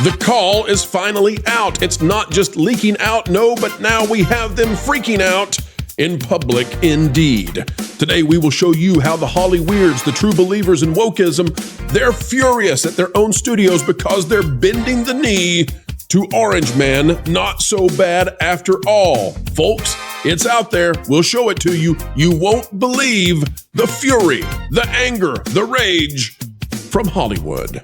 The call is finally out. It's not just leaking out, no, but now we have them freaking out in public indeed. Today we will show you how the Holly Weirds, the true believers in wokeism, they're furious at their own studios because they're bending the knee to Orange Man, not so bad after all. Folks, it's out there. We'll show it to you. You won't believe the fury, the anger, the rage from Hollywood.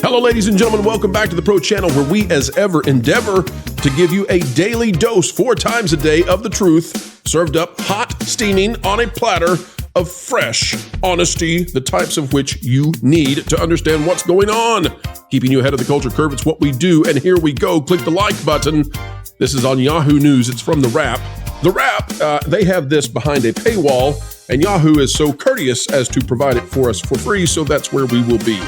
Hello, ladies and gentlemen. Welcome back to the Pro Channel, where we, as ever, endeavor to give you a daily dose, 4 times a day, of the truth, served up hot, steaming on a platter of fresh honesty, the types of which you need to understand what's going on. Keeping you ahead of the culture curve, it's what we do. And here we go. Click the like button. This is on Yahoo News. It's from The Wrap. The Wrap, they have this behind a paywall, and Yahoo is so courteous as to provide it for us for free, so that's where we will be.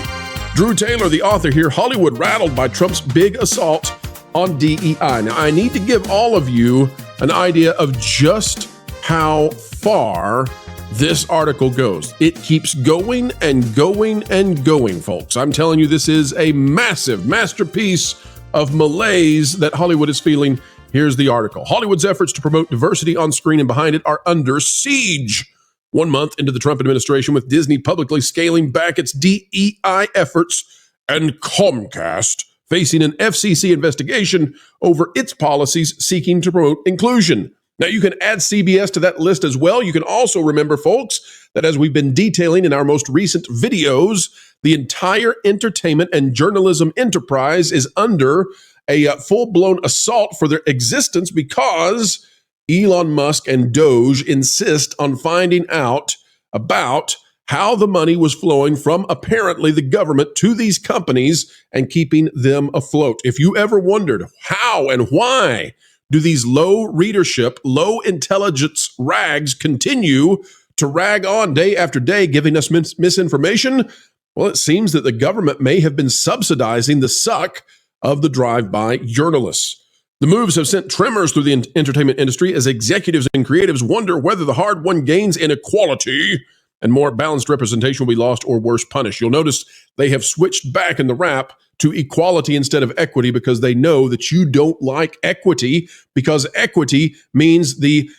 Drew Taylor, the author here, Hollywood rattled by Trump's big assault on DEI. Now, I need to give all of you an idea of just how far this article goes. It keeps going and going and going, folks. I'm telling you, this is a massive masterpiece of malaise that Hollywood is feeling. Here's the article. Hollywood's efforts to promote diversity on screen and behind it are under siege. 1 month into the Trump administration, with Disney publicly scaling back its DEI efforts and Comcast facing an FCC investigation over its policies seeking to promote inclusion. Now, you can add CBS to that list as well. You can also remember, folks, that as we've been detailing in our most recent videos, the entire entertainment and journalism enterprise is under a full-blown assault for their existence because Elon Musk and Doge insist on finding out about how the money was flowing from apparently the government to these companies and keeping them afloat. If you ever wondered how and why do these low readership, low intelligence rags continue to rag on day after day, giving us misinformation, well, it seems that the government may have been subsidizing the suck of the drive-by journalists. The moves have sent tremors through the entertainment industry as executives and creatives wonder whether the hard-won gains in equality and more balanced representation will be lost or worse, punished. You'll notice they have switched back in the Wrap to equality instead of equity because they know that you don't like equity, because equity means the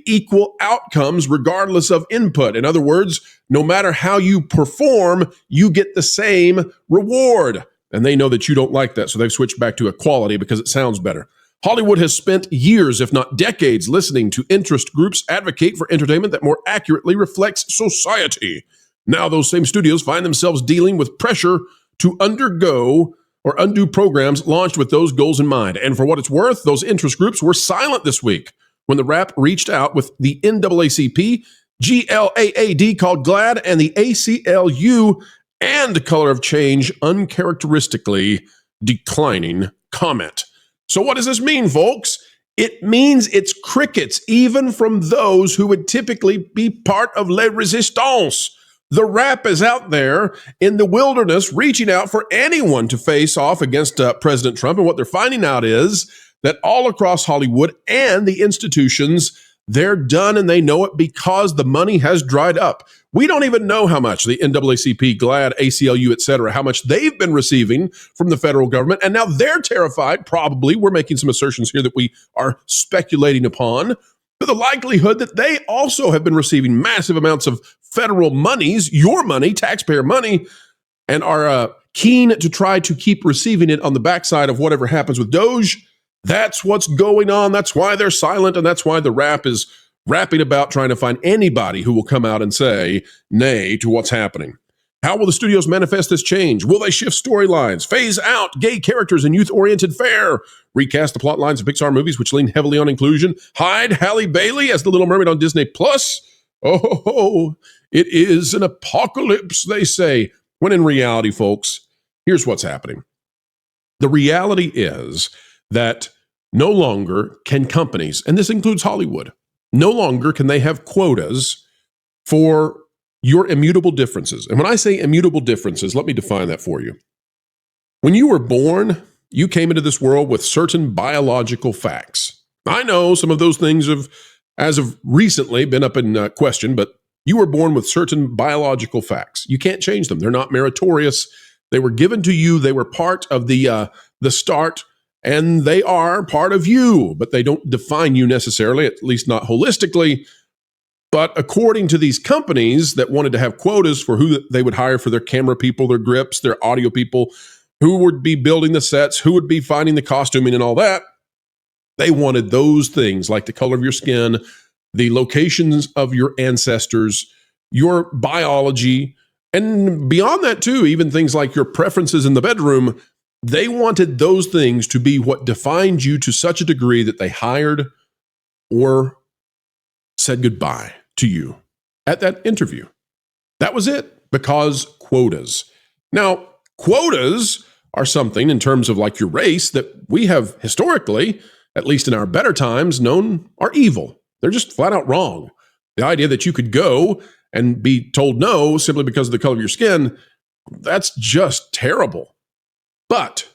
equal outcomes regardless of input. In other words, no matter how you perform, you get the same reward. And they know that you don't like that, so they've switched back to equality because it sounds better. Hollywood has spent years, if not decades, listening to interest groups advocate for entertainment that more accurately reflects society. Now those same studios find themselves dealing with pressure to undergo or undo programs launched with those goals in mind. And for what it's worth, those interest groups were silent this week when the Wrap reached out with the NAACP, GLAAD called GLAAD, and the ACLU and Color of Change uncharacteristically declining comment. So what does this mean, folks? It means it's crickets, even from those who would typically be part of Les Resistance. The Wrap is out there in the wilderness reaching out for anyone to face off against President Trump. And what they're finding out is that all across Hollywood and the institutions, they're done, and they know it because the money has dried up. We don't even know how much the NAACP, GLAAD, ACLU, et cetera, how much they've been receiving from the federal government. And now they're terrified, probably. We're making some assertions here that we are speculating upon. But the likelihood that they also have been receiving massive amounts of federal monies, your money, taxpayer money, and are keen to try to keep receiving it on the backside of whatever happens with Doge. That's what's going on. That's why they're silent, and that's why the Wrap is rapping about trying to find anybody who will come out and say nay to what's happening. How will the studios manifest this change? Will they shift storylines, phase out gay characters in youth-oriented fare, recast the plot lines of Pixar movies which lean heavily on inclusion, hide Halle Bailey as the Little Mermaid on Disney+? Oh, it is an apocalypse, they say. When in reality, folks, here's what's happening. The reality is that no longer can companies, and this includes Hollywood, no longer can they have quotas for your immutable differences. And when I say immutable differences, let me define that for you. When you were born, you came into this world with certain biological facts. I know some of those things have as of recently been up in question, but you were born with certain biological facts. You can't change them. They're not meritorious. They were given to you. They were part of the start, and they are part of you, but they don't define you necessarily, at least not holistically. But according to these companies that wanted to have quotas for who they would hire for their camera people, their grips, their audio people, who would be building the sets, who would be finding the costuming and all that, they wanted those things like the color of your skin, the locations of your ancestors, your biology, and beyond that too, even things like your preferences in the bedroom. They wanted those things to be what defined you to such a degree that they hired or said goodbye to you at that interview. That was it, because quotas. Now, quotas are something in terms of like your race that we have historically, at least in our better times, known are evil. They're just flat out wrong. The idea that you could go and be told no simply because of the color of your skin, that's just terrible. But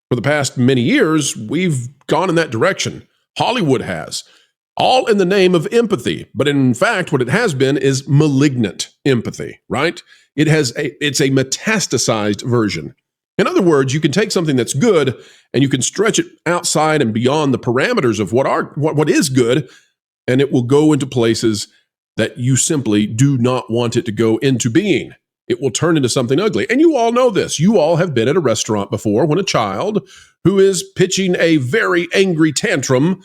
for the past many years, we've gone in that direction. Hollywood has. All in the name of empathy. But in fact, what it has been is malignant empathy, right? It's a metastasized version. In other words, you can take something that's good and you can stretch it outside and beyond the parameters of what is good, and it will go into places that you simply do not want it to go into being. It will turn into something ugly. And you all know this. You all have been at a restaurant before when a child who is pitching a very angry tantrum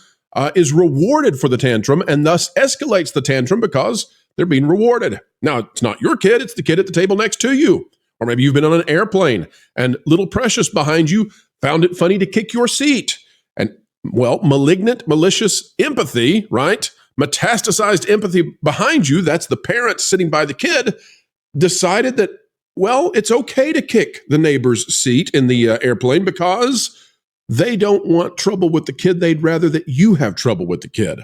is rewarded for the tantrum and thus escalates the tantrum because they're being rewarded. Now, it's not your kid, it's the kid at the table next to you. Or maybe you've been on an airplane and little Precious behind you found it funny to kick your seat. And, well, malignant, malicious empathy, right? Metastasized empathy behind you, that's the parent sitting by the kid, decided that, well, it's okay to kick the neighbor's seat in the airplane because they don't want trouble with the kid. They'd rather that you have trouble with the kid.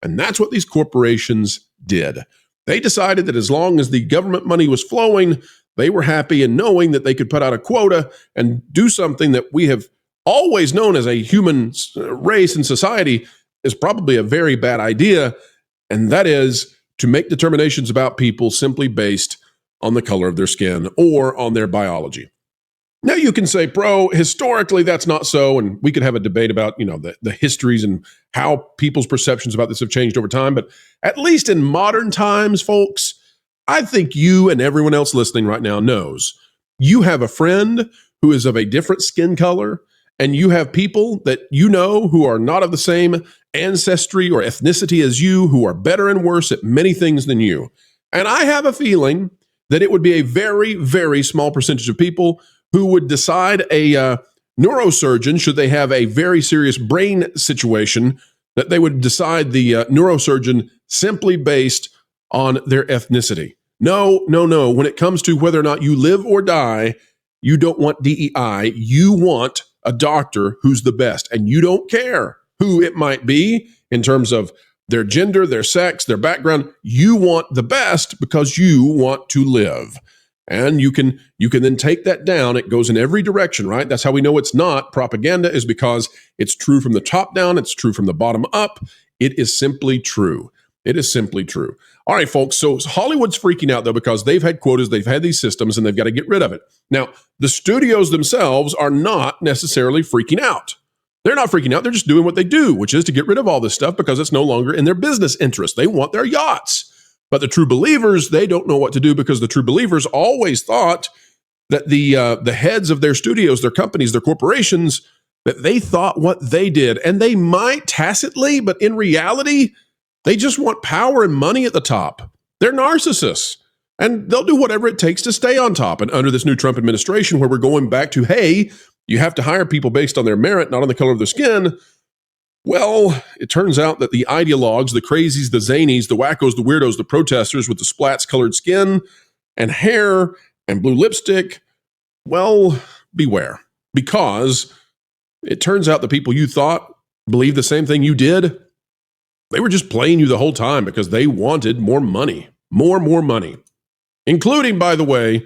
And that's what these corporations did. They decided that as long as the government money was flowing, they were happy in knowing that they could put out a quota and do something that we have always known as a human race and society is probably a very bad idea. And that is to make determinations about people simply based on the color of their skin or on their biology. Now you can say, historically, that's not so. And we could have a debate about, the histories and how people's perceptions about this have changed over time. But at least in modern times, folks, I think you and everyone else listening right now knows you have a friend who is of a different skin color, and you have people that you know who are not of the same ancestry or ethnicity as you, who are better and worse at many things than you. And I have a feeling that it would be a very, very small percentage of people who would decide a neurosurgeon, should they have a very serious brain situation, that they would decide the neurosurgeon simply based on their ethnicity. No. When it comes to whether or not you live or die, you don't want DEI. You want a doctor who's the best, and you don't care who it might be in terms of their gender, their sex, their background. You want the best because you want to live. And you can then take that down. It goes in every direction, right? That's how we know it's not propaganda, is because it's true from the top down. It's true from the bottom up. It is simply true. It is simply true. All right, folks. So Hollywood's freaking out, though, because they've had quotas, they've had these systems, and they've got to get rid of it. Now, the studios themselves are not necessarily freaking out. They're not freaking out. They're just doing what they do, which is to get rid of all this stuff because it's no longer in their business interest. They want their yachts. But the true believers, they don't know what to do, because the true believers always thought that the heads of their studios, their companies, their corporations, that they thought what they did. And they might tacitly, but in reality, they just want power and money at the top. They're narcissists. And they'll do whatever it takes to stay on top. And under this new Trump administration, where we're going back to, hey, you have to hire people based on their merit, not on the color of their skin. Well, it turns out that the ideologues, the crazies, the zanies, the wackos, the weirdos, the protesters with the splats colored skin and hair and blue lipstick, well, beware. Because it turns out the people you thought believed the same thing you did, they were just playing you the whole time because they wanted more money, more money. Including, by the way,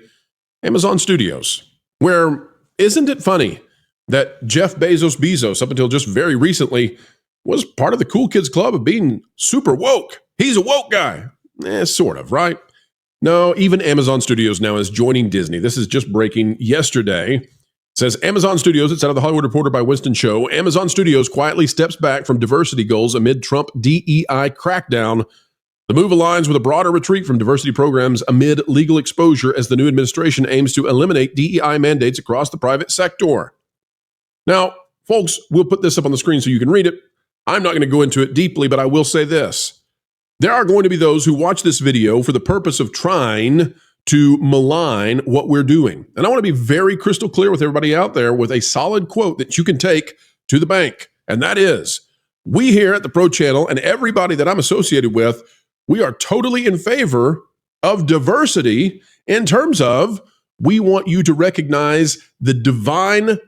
Amazon Studios, where, isn't it funny that Jeff Bezos, up until just very recently, was part of the cool kids club of being super woke. He's a woke guy. Sort of, right? No, even Amazon Studios now is joining Disney. This is just breaking yesterday. It says Amazon Studios, it's out of the Hollywood Reporter by Winston Cho. Amazon Studios quietly steps back from diversity goals amid Trump DEI crackdown. The move aligns with a broader retreat from diversity programs amid legal exposure as the new administration aims to eliminate DEI mandates across the private sector. Now, folks, we'll put this up on the screen so you can read it. I'm not going to go into it deeply, but I will say this. There are going to be those who watch this video for the purpose of trying to malign what we're doing. And I want to be very crystal clear with everybody out there with a solid quote that you can take to the bank. And that is, we here at the Pro Channel and everybody that I'm associated with, we are totally in favor of diversity in terms of we want you to recognize the divine,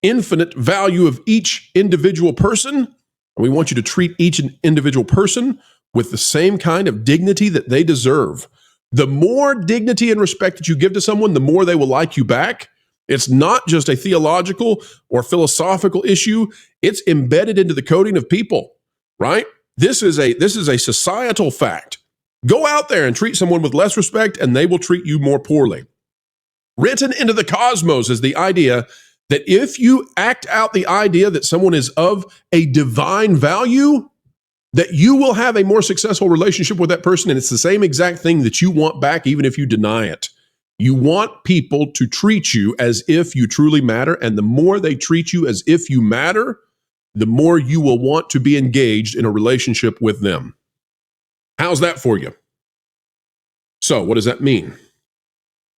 infinite value of each individual person. And we want you to treat each individual person with the same kind of dignity that they deserve. The more dignity and respect that you give to someone, the more they will like you back. It's not just a theological or philosophical issue. It's embedded into the coding of people, right? This is a societal fact. Go out there and treat someone with less respect, and they will treat you more poorly. Written into the cosmos is the idea that if you act out the idea that someone is of a divine value, that you will have a more successful relationship with that person, and it's the same exact thing that you want back, even if you deny it. You want people to treat you as if you truly matter, and the more they treat you as if you matter, the more you will want to be engaged in a relationship with them. How's that for you? So what does that mean?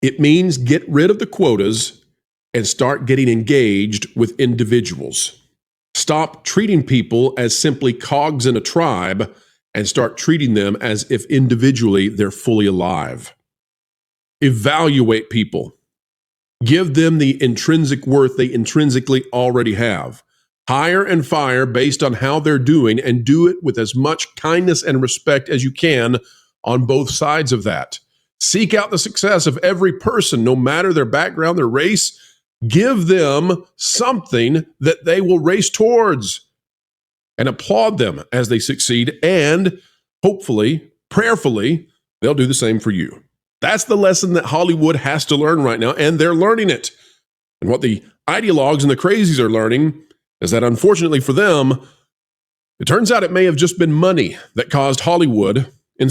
It means get rid of the quotas and start getting engaged with individuals. Stop treating people as simply cogs in a tribe and start treating them as if individually they're fully alive. Evaluate people. Give them the intrinsic worth they intrinsically already have. Hire and fire based on how they're doing, and do it with as much kindness and respect as you can on both sides of that. Seek out the success of every person, no matter their background, their race. Give them something that they will race towards, and applaud them as they succeed, and hopefully, prayerfully, they'll do the same for you. That's the lesson that Hollywood has to learn right now, and they're learning it. And what the ideologues and the crazies are learning is that, unfortunately for them, it turns out it may have just been money that caused Hollywood, to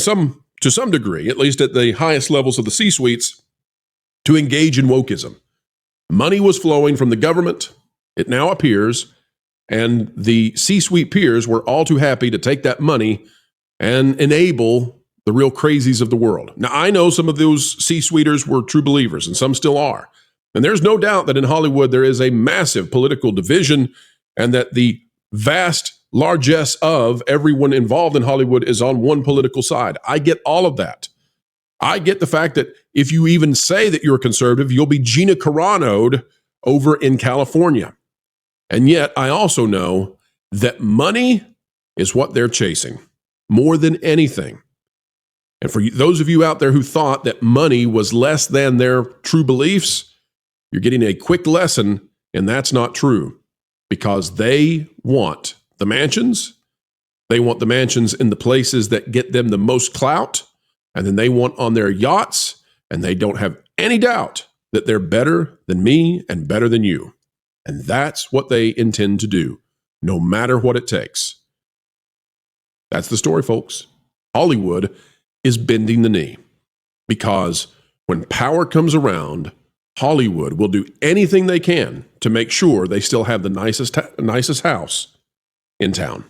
some degree, at least at the highest levels of the C-suites, to engage in wokeism. Money was flowing from the government, it now appears, and the C-suite peers were all too happy to take that money and enable the real crazies of the world. Now, I know some of those C-suiters were true believers, and some still are. And there's no doubt that in Hollywood there is a massive political division, and that the vast largesse of everyone involved in Hollywood is on one political side. I get all of that. I get the fact that if you even say that you're a conservative, you'll be Gina Carano'd over in California. And yet I also know that money is what they're chasing more than anything. And for those of you out there who thought that money was less than their true beliefs, you're getting a quick lesson, and that's not true. Because they want the mansions. They want the mansions in the places that get them the most clout. And then they want on their yachts. And they don't have any doubt that they're better than me and better than you. And that's what they intend to do, no matter what it takes. That's the story, folks. Hollywood is bending the knee. Because when power comes around, Hollywood will do anything they can to make sure they still have the nicest house in town.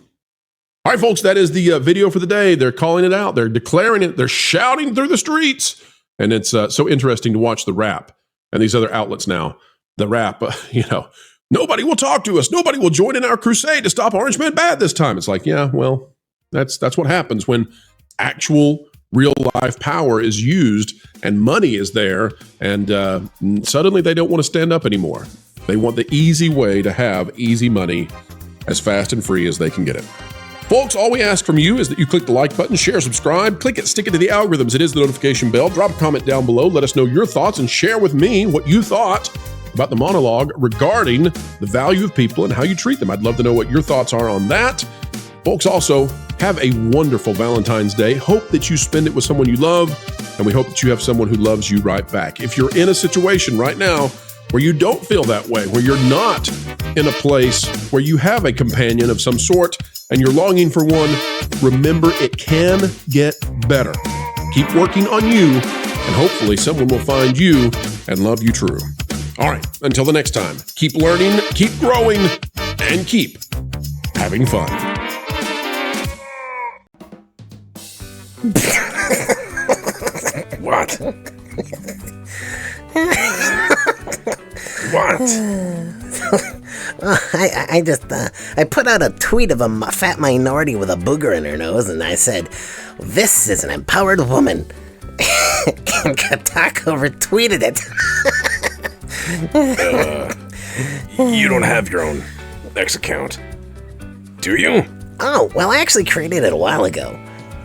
All right, folks, that is the video for the day. They're calling it out. They're declaring it. They're shouting through the streets. And it's so interesting to watch the rap and these other outlets now. The rap, nobody will talk to us. Nobody will join in our crusade to stop Orange Man Bad this time. It's like, yeah, well, that's what happens when actual real life power is used and money is there, and suddenly they don't want to stand up anymore. They want the easy way to have easy money as fast and free as they can get it. Folks, all we ask from you is that you click the like button, share, subscribe, click it, stick it to the algorithms. It is the notification bell. Drop a comment down below. Let us know your thoughts and share with me what you thought about the monologue regarding the value of people and how you treat them. I'd love to know what your thoughts are on that. Folks, also, have a wonderful Valentine's Day. Hope that you spend it with someone you love, and we hope that you have someone who loves you right back. If you're in a situation right now where you don't feel that way, where you're not in a place where you have a companion of some sort and you're longing for one, remember it can get better. Keep working on you, and hopefully someone will find you and love you true. All right, until the next time, keep learning, keep growing, and keep having fun. What? What? I put out a tweet of a fat minority with a booger in her nose, and I said, "This is an empowered woman." And Katako retweeted it. You don't have your own X account, do you? Oh, well, I actually created it a while ago.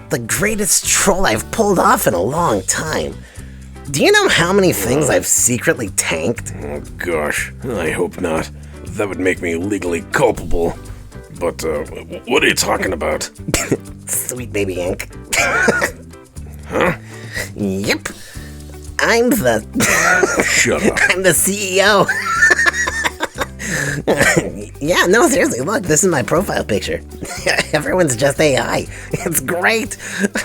The greatest troll I've pulled off in a long time. Do you know how many things I've secretly tanked? Oh gosh, I hope not. That would make me legally culpable. But, what are you talking about? Sweet Baby Inc. Huh? Yep. I'm the... Shut up. I'm the CEO. Yeah, no, seriously, look, this is my profile picture. Everyone's just AI. It's great.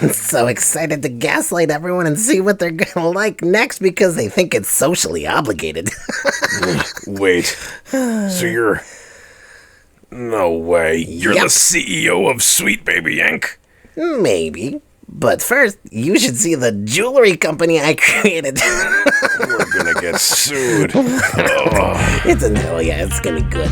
I'm so excited to gaslight everyone and see what they're gonna like next because they think it's socially obligated. Wait, so you're... No way, you're Yep. the CEO of Sweet Baby Inc.? Maybe. But first, you should see the jewelry company I created. We're gonna get sued. Oh. It's gonna be good.